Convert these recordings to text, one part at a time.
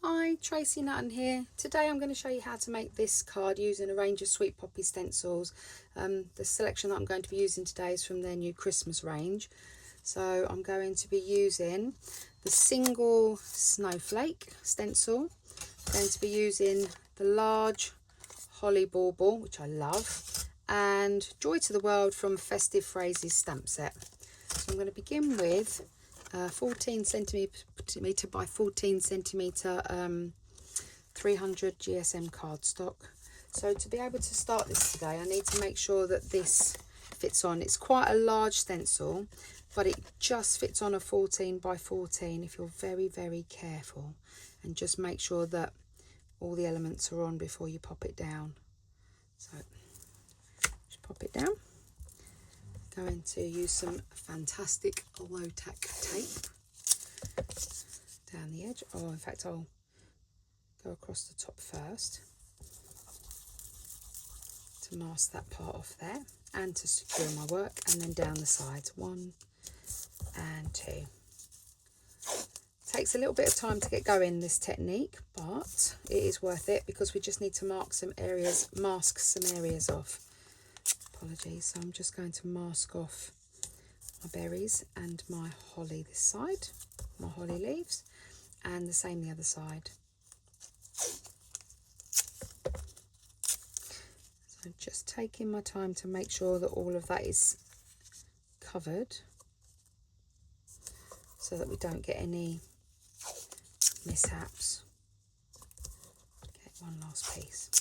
Hi, Tracy Nutton here. Today I'm going to show you how to make this card using a range of Sweet Poppy stencils. The selection that I'm going to be using today is from their new Christmas range. So I'm going to be using the single snowflake stencil. I'm going to be using the large holly bauble, which I love, and Joy to the World from Festive Phrases stamp set. So I'm going to begin with 14 centimetre by 14 centimetre 300 GSM cardstock. So to be able to start this today, I need to make sure that this fits on. It's quite a large stencil, but it just fits on a 14 by 14 if you're very, very careful, and just make sure that all the elements are on before you pop it down. So just pop it down. Going to use some fantastic low tack tape down the edge. Oh, in fact, I'll go across the top first to mask that part off there and to secure my work, and then down the sides, 1 and 2. Takes a little bit of time to get going, this technique, but it is worth it because we just need to mask some areas off. Apologies. So I'm just going to mask off my berries and my holly this side, my holly leaves, and the same the other side. So just taking my time to make sure that all of that is covered so that we don't get any mishaps. Get one last piece.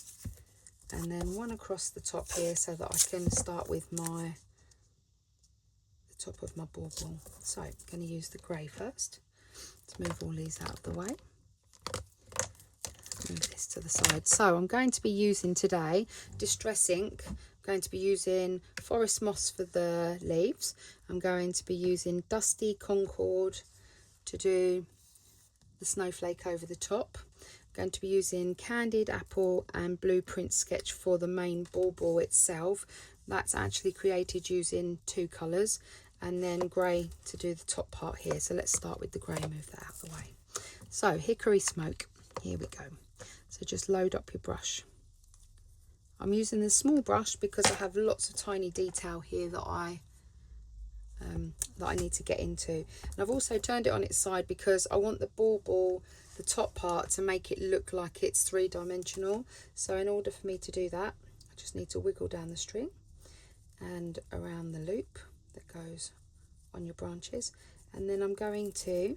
And then one across the top here so that I can start with the top of my bauble. So I'm going to use the grey first to move all these out of the way. Move this to the side. So I'm going to be using today Distress ink. I'm going to be using Forest Moss for the leaves. I'm going to be using Dusty Concord to do the snowflake over the top. Going to be using Candied Apple and Blueprint Sketch for the main bauble itself. That's actually created using 2 colours, and then grey to do the top part here. So let's start with the grey, move that out of the way. So Hickory Smoke, here we go. So just load up your brush. I'm using the small brush because I have lots of tiny detail here that I need to get into. And I've also turned it on its side because I want the bauble, the top part, to make it look like it's 3-dimensional. So in order for me to do that, I just need to wiggle down the string and around the loop that goes on your branches, and then I'm going to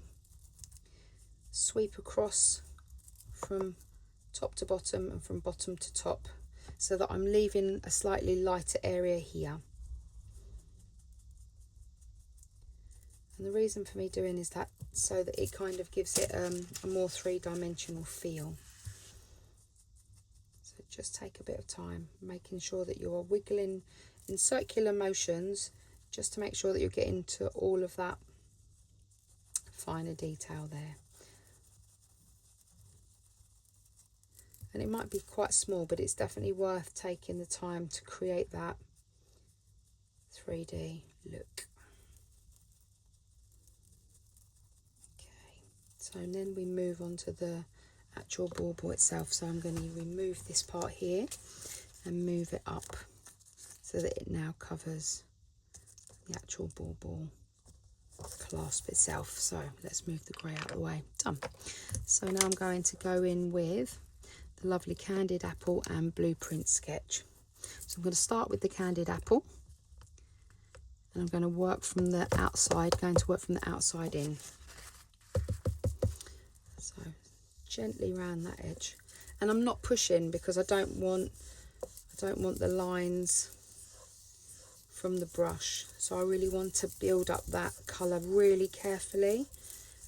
sweep across from top to bottom and from bottom to top so that I'm leaving a slightly lighter area here. And the reason for me doing is that so that it kind of gives it a more 3-dimensional feel. So just take a bit of time, making sure that you are wiggling in circular motions just to make sure that you're getting to all of that finer detail there. And it might be quite small, but it's definitely worth taking the time to create that 3D look. So then we move on to the actual bauble itself. So I'm going to remove this part here and move it up so that it now covers the actual bauble clasp itself. So let's move the grey out of the way. Done. So now I'm going to go in with the lovely Candied Apple and Blueprint Sketch. So I'm going to start with the Candied Apple, and I'm going to work from the outside, in. So gently round that edge, and I'm not pushing because I don't want the lines from the brush. So I really want to build up that colour really carefully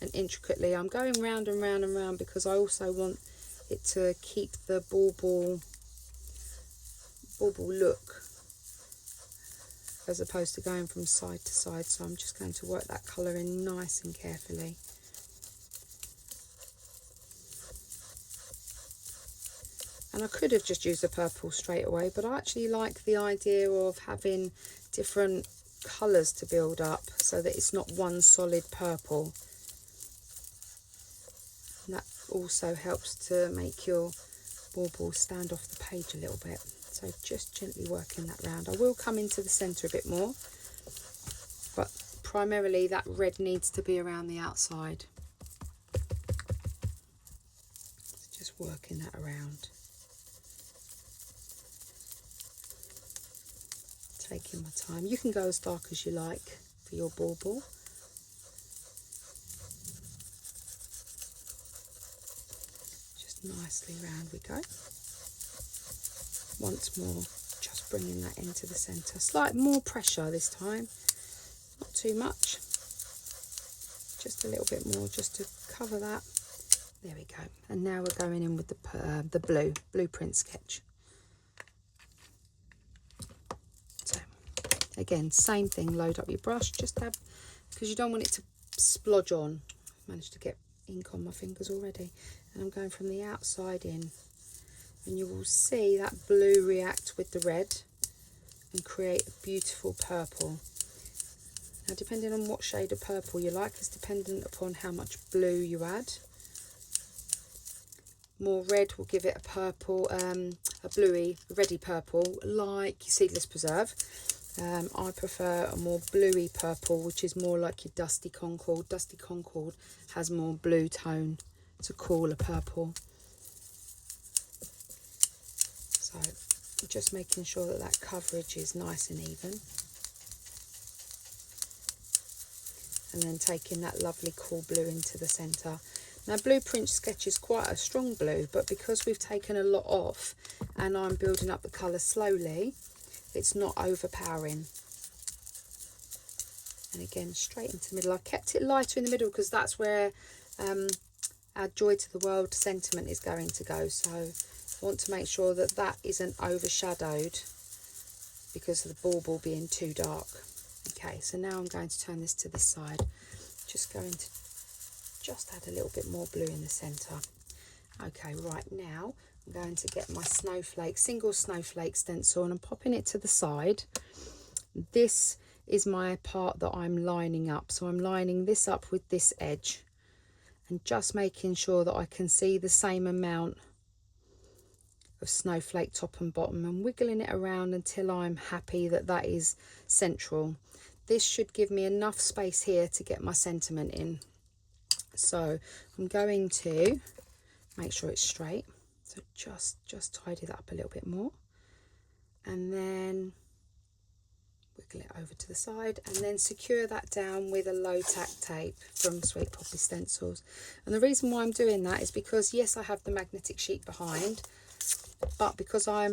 and intricately. I'm going round and round and round because I also want it to keep the bauble look as opposed to going from side to side. So I'm just going to work that colour in nice and carefully. And I could have just used the purple straight away, but I actually like the idea of having different colours to build up so that it's not one solid purple. And that also helps to make your bauble stand off the page a little bit. So just gently working that round. I will come into the centre a bit more, but primarily that red needs to be around the outside. So just working that around. Taking my time. You can go as dark as you like for your bauble. Just nicely round we go. Once more, just bringing that into the centre. Slight more pressure this time, not too much. Just a little bit more, just to cover that. There we go. And now we're going in with the blueprint sketch. So again, same thing. Load up your brush. Just have, because you don't want it to splodge on. I've managed to get ink on my fingers already, and I'm going from the outside in. And you will see that blue react with the red and create a beautiful purple. Now, depending on what shade of purple you like is dependent upon how much blue you add. More red will give it a purple, a bluey, reddy purple, like seedless preserve. I prefer a more bluey purple, which is more like your dusty concord. Dusty concord has more blue tone to call a purple. So just making sure that that coverage is nice and even. And then taking that lovely cool blue into the centre. Now, blueprint sketch is quite a strong blue, but because we've taken a lot off and I'm building up the colour slowly, it's not overpowering. And again, straight into the middle. I've kept it lighter in the middle because that's where our joy to the world sentiment is going to go. So I want to make sure that that isn't overshadowed because of the bauble being too dark. Okay, so now I'm going to turn this to this side. Just going to just add a little bit more blue in the centre. Okay, right now I'm going to get my snowflake, single snowflake stencil, and I'm popping it to the side. This is my part that I'm lining up. So I'm lining this up with this edge and just making sure that I can see the same amount of snowflake top and bottom, and wiggling it around until I'm happy that that is central. This should give me enough space here to get my sentiment in. So I'm going to make sure it's straight. So just tidy that up a little bit more, and then wiggle it over to the side, and then secure that down with a low tack tape from Sweet Poppy Stencils. And the reason why I'm doing that is because, yes, I have the magnetic sheet behind, but because I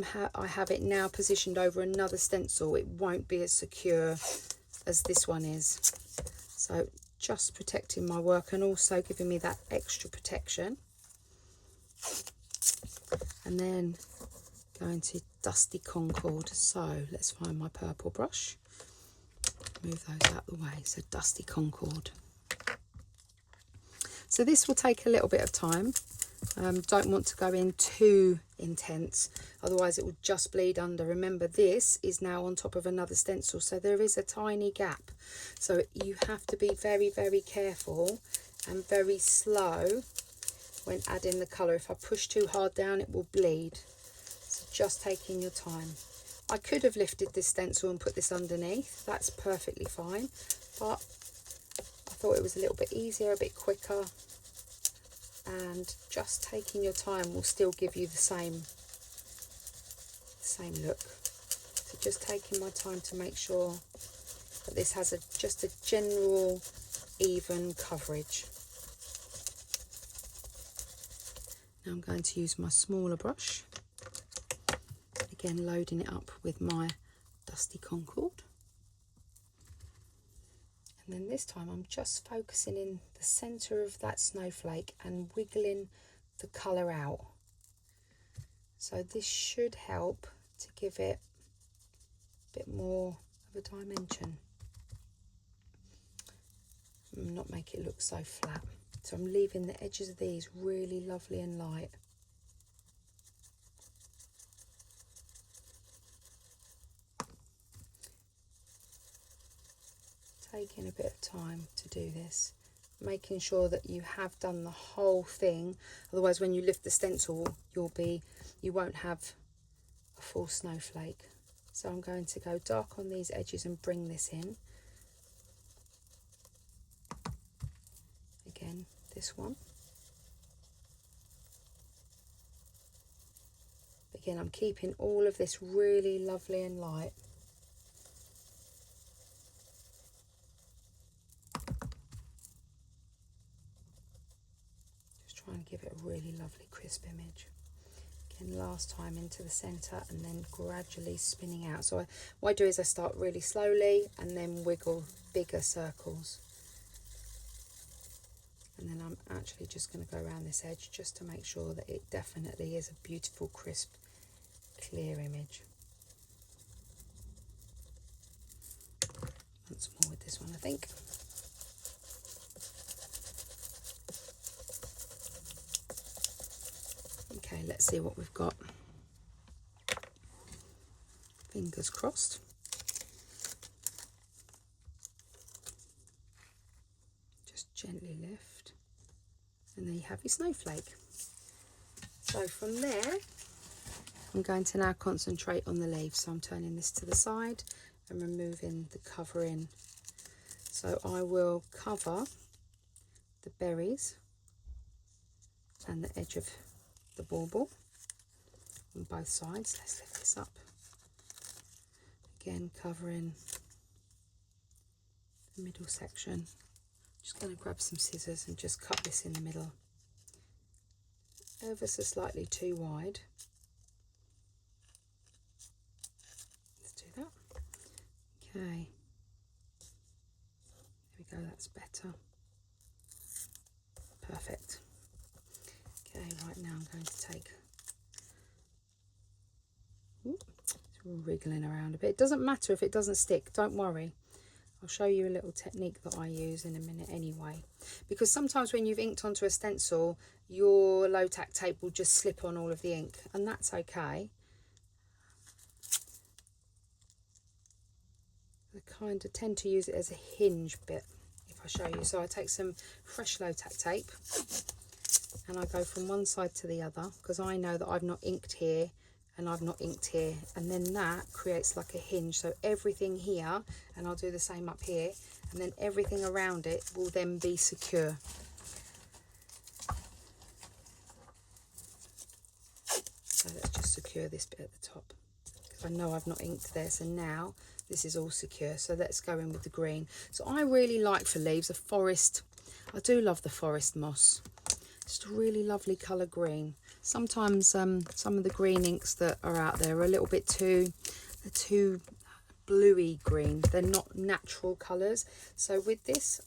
have it now positioned over another stencil, it won't be as secure as this one is. So just protecting my work and also giving me that extra protection. And then going to Dusty Concord. So let's find my purple brush, move those out the way. So Dusty Concord. So this will take a little bit of time. Don't want to go in too intense, otherwise it will just bleed under. Remember, this is now on top of another stencil, so there is a tiny gap. So you have to be very, very careful and very slow when adding the colour. If I push too hard down, it will bleed. So just taking your time. I could have lifted this stencil and put this underneath. That's perfectly fine, but I thought it was a little bit easier, a bit quicker. And just taking your time will still give you the same look. So just taking my time to make sure that this has just a general even coverage. Now I'm going to use my smaller brush, again loading it up with my Dusty Concord. And then this time I'm just focusing in the centre of that snowflake and wiggling the colour out. So this should help to give it a bit more of a dimension, and not make it look so flat. So I'm leaving the edges of these really lovely and light. Taking a bit of time to do this, making sure that you have done the whole thing, otherwise when you lift the stencil you won't have a full snowflake. So I'm going to go dark on these edges and bring this in. Again, this one. Again, I'm keeping all of this really lovely and light. Just trying to give it a really lovely crisp image. Again, last time into the centre and then gradually spinning out. So what I do is I start really slowly and then wiggle bigger circles. And then I'm actually just going to go around this edge just to make sure that it definitely is a beautiful, crisp, clear image. Once more with this one, I think. Okay, let's see what we've got. Fingers crossed. Just gently lift, and there you have your snowflake. So from there, I'm going to now concentrate on the leaves. So I'm turning this to the side and removing the covering. So I will cover the berries and the edge of the bauble on both sides. Let's lift this up. Again, covering the middle section. Just going to grab some scissors and just cut this in the middle, ever so slightly too wide. Let's do that. Okay, there we go, that's better. Perfect. Okay, right now I'm going to take, it's wriggling around a bit. It doesn't matter if it doesn't stick, don't worry. I'll show you a little technique that I use in a minute anyway. Because sometimes when you've inked onto a stencil, your low tack tape will just slip on all of the ink, and that's okay. I kind of tend to use it as a hinge bit if I show you. So I take some fresh low tack tape and I go from one side to the other, because I know that I've not inked here and I've not inked here, and then that creates like a hinge. So everything here, and I'll do the same up here, and then everything around it will then be secure. So let's just secure this bit at the top, because I know I've not inked there. So now this is all secure. So let's go in with the green. So I really like for leaves a forest. I do love the forest moss. Just a really lovely colour green. Sometimes some of the green inks that are out there are a little bit too bluey green. They're not natural colours. So with this,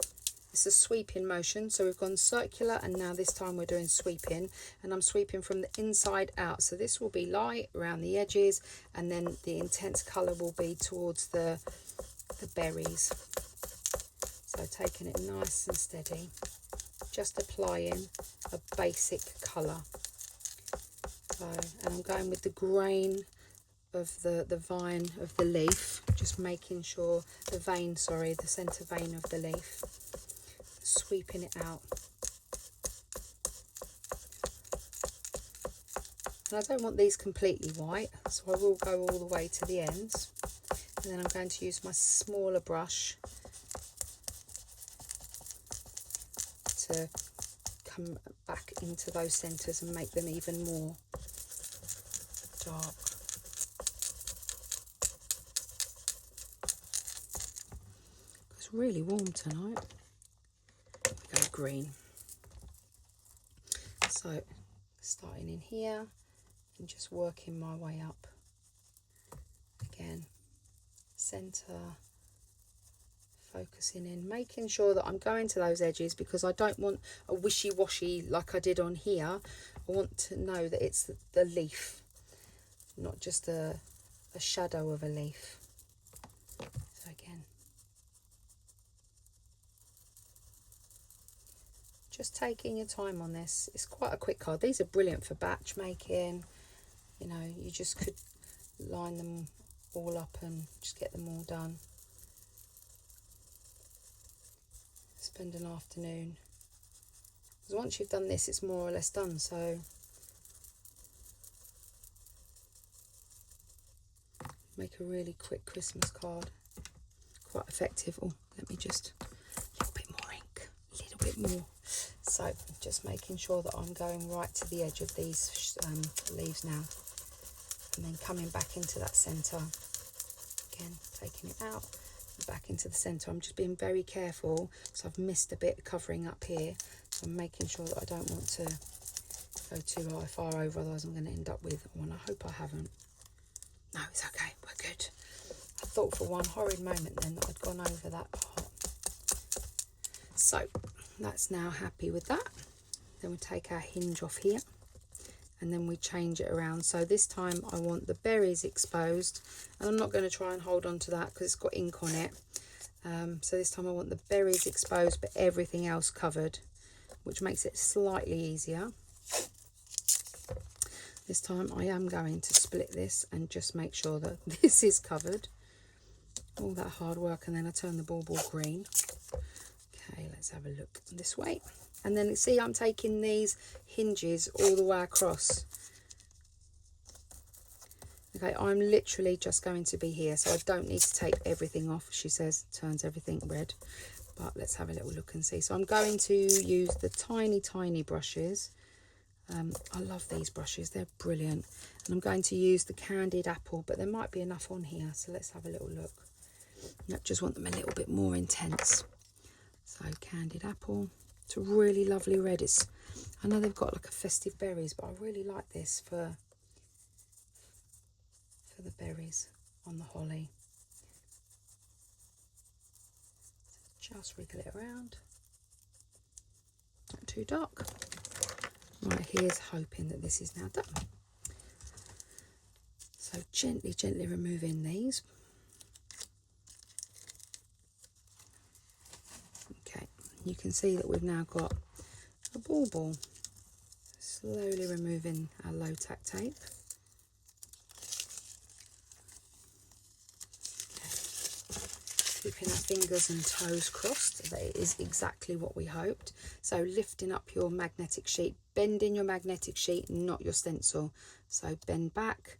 it's a sweeping motion. So we've gone circular, and now this time we're doing sweeping, and I'm sweeping from the inside out. So this will be light around the edges, and then the intense colour will be towards the berries. So taking it nice and steady, just applying a basic colour. So, and I'm going with the grain of the vine of the leaf, just making sure the vein, sorry, the centre vein of the leaf, sweeping it out. And I don't want these completely white, so I will go all the way to the ends, and then I'm going to use my smaller brush to come back into those centres and make them even more dark. It's really warm tonight. We go green. So starting in here and just working my way up. Again, centre, focusing in, making sure that I'm going to those edges, because I don't want a wishy-washy like I did on here. I want to know that it's the leaf, not just a shadow of a leaf. So again, just taking your time on this. It's quite a quick card. These are brilliant for batch making. You know, you just could line them all up and just get them all done. spend an afternoon. Because once you've done this, it's more or less done. So make a really quick Christmas card. Quite effective. Oh, let me just, a little bit more ink, a little bit more. So just making sure that I'm going right to the edge of these leaves now. And then coming back into that centre. Again, taking it out. Back into the centre. I'm just being very careful, so I've missed a bit covering up here, so I'm making sure that I don't want to go too far over, otherwise I'm going to end up with one. I hope I haven't. No, it's okay, we're good. I thought for one horrid moment then that I'd gone over that part. So that's now happy with that. Then we take our hinge off here and then we change it around. So this time I want the berries exposed, and I'm not going to try and hold on to that because it's got ink on it. So this time I want the berries exposed but everything else covered, which makes it slightly easier. This time I am going to split this and just make sure that this is covered. All that hard work, and then I turn the bauble green. Okay, let's have a look this way. And then see, I'm taking these hinges all the way across. Okay, I'm literally just going to be here, so I don't need to take everything off. She says turns everything red, but let's have a little look and see. So I'm going to use the tiny brushes. I love these brushes, they're brilliant. And I'm going to use the Candied Apple, but there might be enough on here, so let's have a little look. I just want them a little bit more intense. So Candied Apple. It's a really lovely red. I know they've got like a festive berries, but I really like this for the berries on the holly. So just wriggle it around. Not too dark. Right, here's hoping that this is now done. So gently removing these. Okay, you can see that we've now got a bauble. Slowly removing our low tack tape. Keeping our fingers and toes crossed, that it is exactly what we hoped. So lifting up your magnetic sheet, bending your magnetic sheet, not your stencil. So bend back,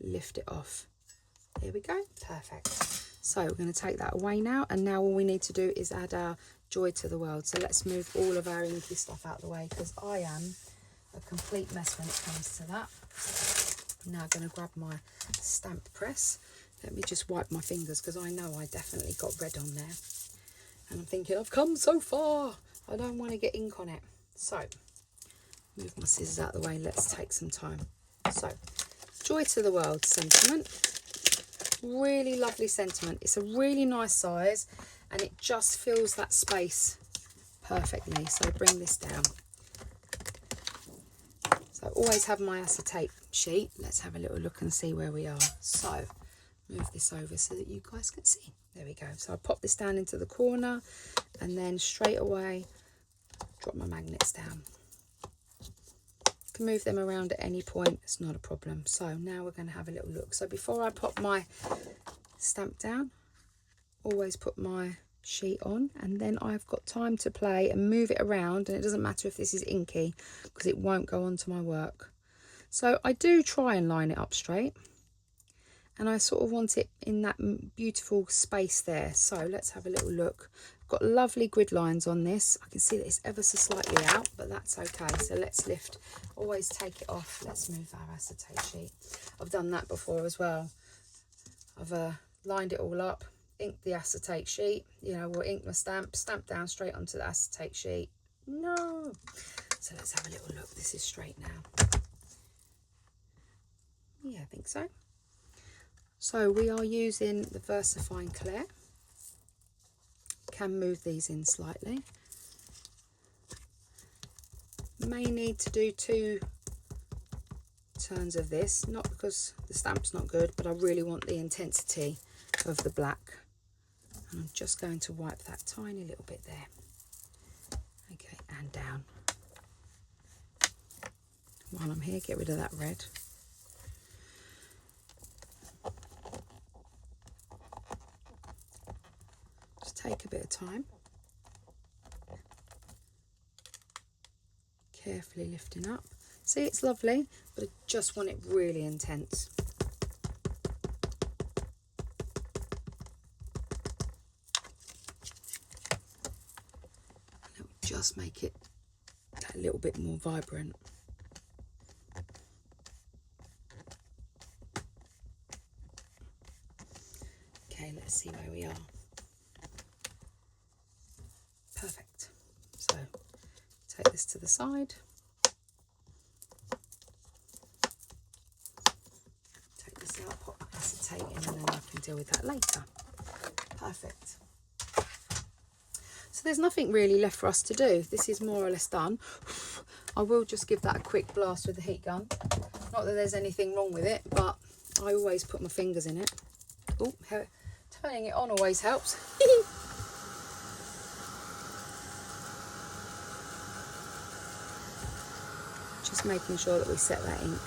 lift it off. There we go, perfect. So we're going to take that away now, and now all we need to do is add our joy to the world. So let's move all of our inky stuff out of the way, because I am a complete mess when it comes to that. I'm now going to grab my stamp press. Let me just wipe my fingers, because I know I definitely got red on there. And I'm thinking, I've come so far, I don't want to get ink on it. So, move my scissors out of the way, let's take some time. So, Joy to the World sentiment. Really lovely sentiment. It's a really nice size, and it just fills that space perfectly. So, bring this down. So, I always have my acetate sheet. Let's have a little look and see where we are. So, move this over so that you guys can see. There we go. So I pop this down into the corner, and then straight away drop my magnets down. You can move them around at any point, it's not a problem. So now we're going to have a little look. So before I pop my stamp down, always put my sheet on, and then I've got time to play and move it around, and it doesn't matter if this is inky because it won't go onto my work. So I do try and line it up straight, and I sort of want it in that beautiful space there. So let's have a little look. I've got lovely grid lines on this. I can see that it's ever so slightly out, but that's okay. So let's lift, always take it off. Let's move our acetate sheet. I've done that before as well. I've lined it all up, inked the acetate sheet, you know, or inked my stamp down straight onto the acetate sheet. No. So let's have a little look. This is straight now. Yeah, I think so. So we are using the VersaFine Claire. Can move these in slightly. May need to do 2 turns of this, not because the stamp's not good, but I really want the intensity of the black. And I'm just going to wipe that tiny little bit there. Okay, and down. While I'm here, get rid of that red. Take a bit of time. carefully lifting up. See, it's lovely, but I just want it really intense. And it will just make it a little bit more vibrant. Okay, let's see where we are. Perfect. So take this to the side. Take this out, pop my acetate in, and then I can deal with that later. Perfect. So there's nothing really left for us to do. This is more or less done. I will just give that a quick blast with the heat gun. Not that there's anything wrong with it, but I always put my fingers in it. Oh, turning it on always helps. Just making sure that we set that ink.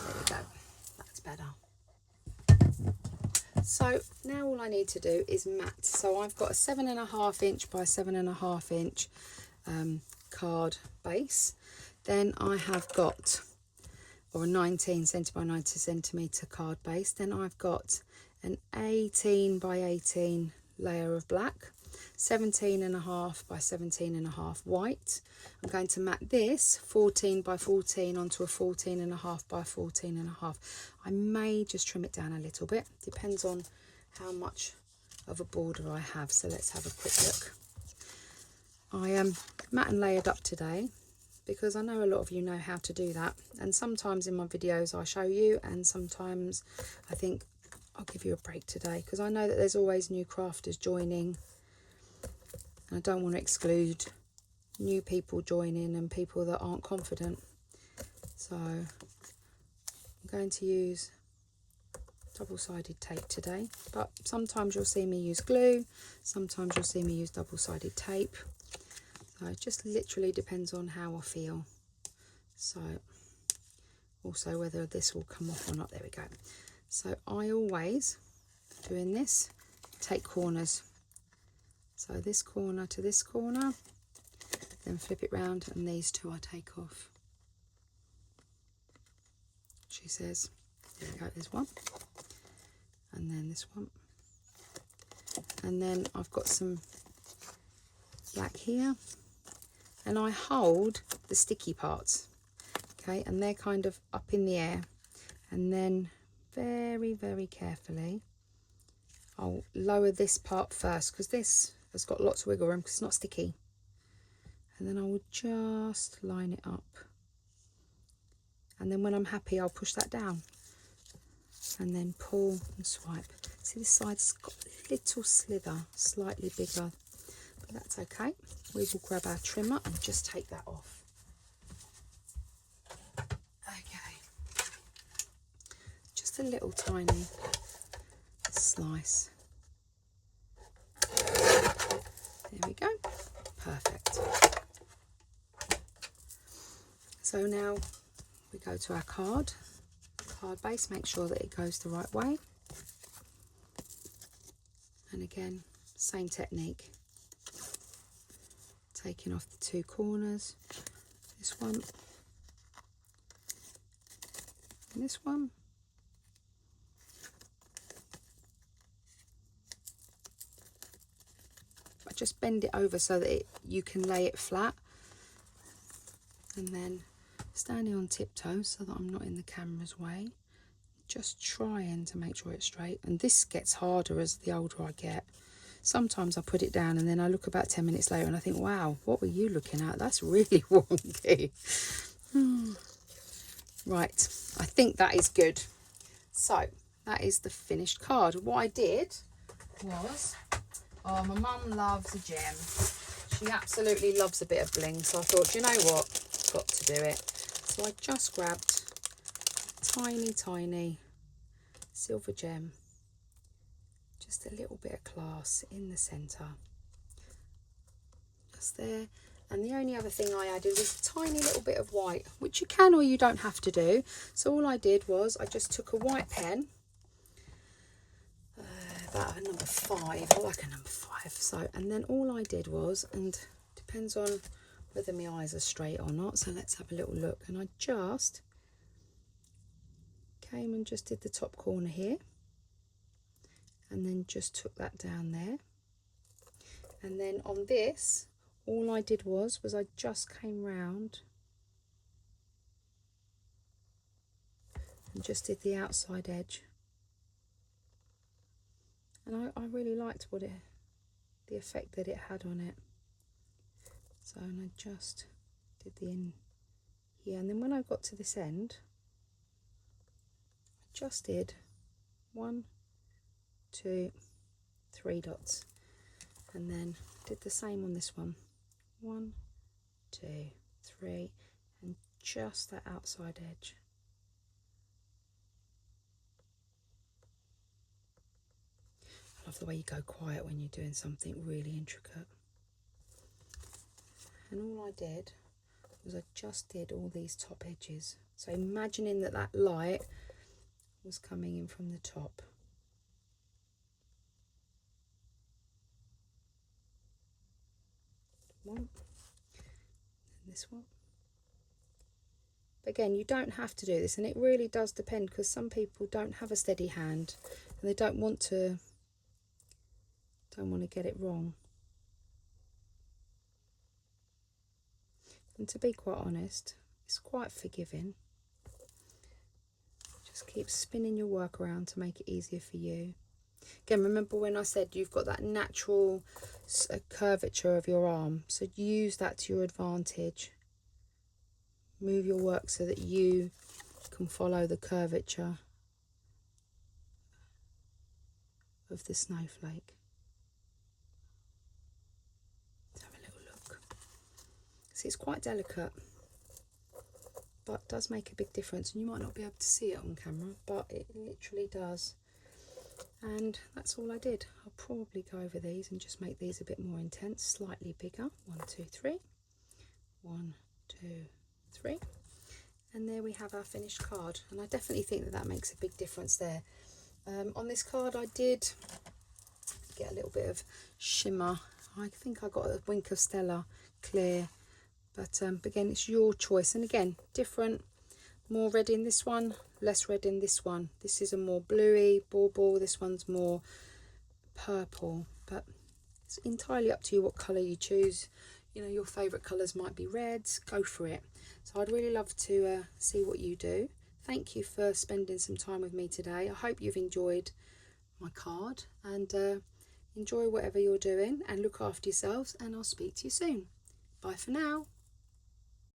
There we go, that's better. So now all I need to do is mat. So I've got a 7.5 inch by 7.5 inch card base. Then I have got, or a 19 cm by 90 cm card base. Then I've got an 18 by 18 layer of black, 17.5 by 17.5 white. I'm going to mat this 14 by 14 onto a 14.5 by 14.5. I may just trim it down a little bit, depends on how much of a border I have. So let's have a quick look. I am mat and layered up today because I know a lot of you know how to do that, and sometimes in my videos I show you, and sometimes I think I'll give you a break today because I know that there's always new crafters joining. I don't want to exclude new people joining and people that aren't confident. So I'm going to use double-sided tape today, but sometimes you'll see me use glue, sometimes you'll see me use double-sided tape. So it just literally depends on how I feel. So also whether this will come off or not. There we go. So I always, doing this, take corners. So this corner to this corner, then flip it round, and these two I take off. She says, there we go, there's one, and then this one, and then I've got some black here, and I hold the sticky parts, okay, and they're kind of up in the air, and then very, very carefully I'll lower this part first because this has got lots of wiggle room because it's not sticky, and then I will just line it up, and then when I'm happy I'll push that down and then pull and swipe. See, this side's got a little slither, slightly bigger, but that's okay. We will grab our trimmer and just take that off. Okay, just a little tiny slice. There we go, perfect. So now we go to our card base, make sure that it goes the right way. And again, same technique. Taking off the two corners, this one and this one. I just bend it over so that you can lay it flat, and then standing on tiptoes so that I'm not in the camera's way, just trying to make sure it's straight. And this gets harder as the older I get. Sometimes I put it down and then I look about 10 minutes later and I think, wow, what were you looking at? That's really wonky. Right, I think that is good. So that is the finished card. What I did was, oh, my mum loves a gem. She absolutely loves a bit of bling. So I thought, you know what, got to do it. So I just grabbed a tiny, tiny silver gem. Just a little bit of class in the centre. Just there. And the only other thing I added was a tiny little bit of white, which you can or you don't have to do. So all I did was I just took a white pen, about a number 5, I like a number 5. So, and then all I did was, and depends on whether my eyes are straight or not. So let's have a little look. And I just came and just did the top corner here, and then just took that down there. And then on this, all I did was I just came round and just did the outside edge. And I really liked the effect that it had on it. So, and I just did the in here, and then when I got to this end, I just did 1, 2, 3 dots, and then did the same on this one. 1, 2, 3, and just that outside edge. I love the way you go quiet when you're doing something really intricate. And all I did was I just did all these top edges. So imagining that that light was coming in from the top. One, and this one. But again, you don't have to do this, and it really does depend, because some people don't have a steady hand and they don't want to get it wrong. And to be quite honest, it's quite forgiving. Just keep spinning your work around to make it easier for you. Again, remember when I said you've got that natural curvature of your arm, so use that to your advantage. Move your work so that you can follow the curvature of the snowflake. Let's have a little look. See, it's quite delicate, but does make a big difference, and you might not be able to see it on camera, but it literally does. And that's all I did. I'll probably go over these and just make these a bit more intense, slightly bigger. 1, 2, 3. 1, 2, 3. And there we have our finished card, and I definitely think that that makes a big difference there. On this card I did get a little bit of shimmer. I think I got a Wink of Stella clear, but again, it's your choice. And again, different, more red in this one, less red in this one. This is a more bluey bauble, this one's more purple, but it's entirely up to you what colour you choose. You know, your favourite colours might be reds, go for it. So I'd really love to see what you do. Thank you for spending some time with me today. I hope you've enjoyed my card, and enjoy whatever you're doing, and look after yourselves, and I'll speak to you soon. Bye for now.